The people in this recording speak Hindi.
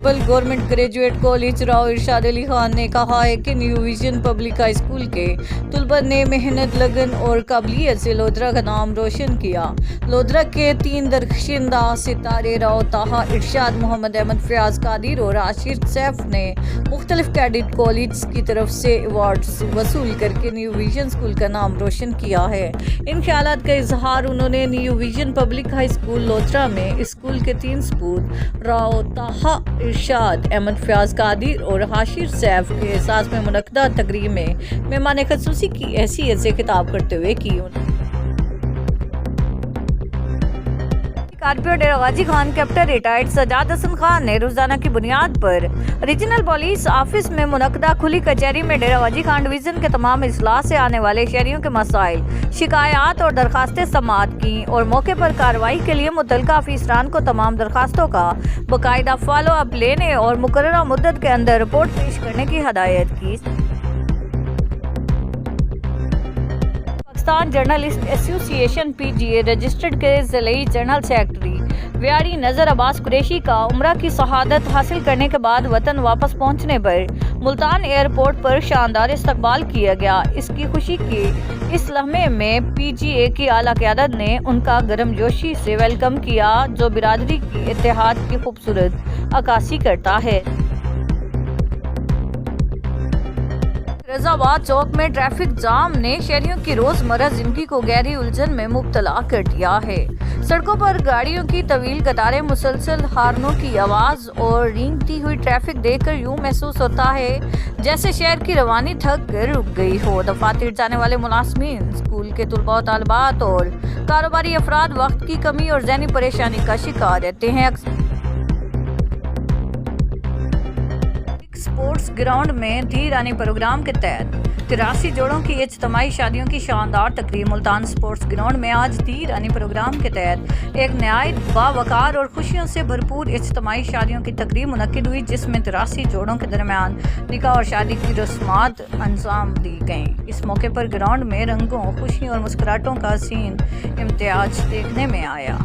गवर्नमेंट ग्रेजुएट कॉलेज राव इरशाद अली खान ने कहा है कि new vision public high school के तलबा ने मेहनत, लगन और काबिलियत से लोधरा का नाम रोशन किया। लोधरा के 3 दरख्शिंदा सितारे राव ताहा, इरशाद, मोहम्मद अहमद, फयाज कादिर और आशिर सैफ ने मुख्तलिफ कैडेट कॉलेज की तरफ से अवार्ड्स वसूल करके न्यू विजन स्कूल का नाम रोशन किया है। इन ख्यालात का इजहार उन्होंने new vision public high school Lodhra में स्कूल के 3 सपूत राव ताहा, इरशाद अहमद, फयाज कादिर और हाशिर सैफ के एहसास में मुनक्कदा तकरीब में मेहमान ख़ुसूसी की हैसियत से खिताब करते हुए की। कारपियो डेरा गाजी खान कैप्टन रिटायर्ड सजाद हसन खान ने रोजाना की बुनियाद पर रीजनल पुलिस ऑफिस में मुनक्कदा खुली कचहरी में डेरा गाजी खान डिवीजन के तमाम अजला से आने वाले शहरियों के मसाइल, शिकायत और दरखास्तें समाअत की और मौके पर कार्रवाई के लिए मुतल्लिका अफसरान को तमाम दरखास्तों का बाकायदा फॉलो अप लेने और मुकर्ररा मुद्दत के अंदर रिपोर्ट पेश करने की हदायत की। Pakistan journalist association PGA registered के ज़िले जनरल सेक्रेटरी व्यारी नज़र अब्बास कुरैशी का उम्रा की शहादत हासिल करने के बाद वतन वापस पहुंचने पर मुल्तान एयरपोर्ट पर शानदार इस्तकबाल किया गया। इसकी खुशी के इस लम्हे में PGA की आला क़यादत ने उनका गर्मजोशी से वेलकम किया, जो बिरादरी की इत्तेहाद की खूबसूरत अक्कासी करता है। रज़ाबाद चौक में ट्रैफिक जाम ने शहरियों की रोजमर्रा जिंदगी को गहरी उलझन में मुब्तला कर दिया है। सड़कों पर गाड़ियों की तवील कतारें, मुसलसल हार्नों की आवाज और रेंगती हुई ट्रैफिक देखकर यूं महसूस होता है जैसे शहर की रवानी थक कर रुक गई हो। दफातर जाने वाले मुलाजमीन, स्कूल के तुलबा और तालिबात और कारोबारी अफराद वक्त की कमी और ज़हनी परेशानी का शिकार रहते हैं। स्पोर्ट्स ग्राउंड में धी रानी प्रोग्राम के तहत 83 जोड़ों की इज्तिमाई शादियों की शानदार तकरीब। मुल्तान स्पोर्ट्स ग्राउंड में आज धी रानी प्रोग्राम के तहत एक नहायत बावकार और खुशियों से भरपूर इज्तिमाई शादियों की तकरीब मुनक्किद हुई, जिसमें 83 जोड़ों के दरमियान निकाह और शादी की रस्मात अंजाम दी गईं। इस मौके पर ग्राउंड में रंगों, खुशियों और मुस्कुराहटों का सीन इम्तियाज देखने में आया।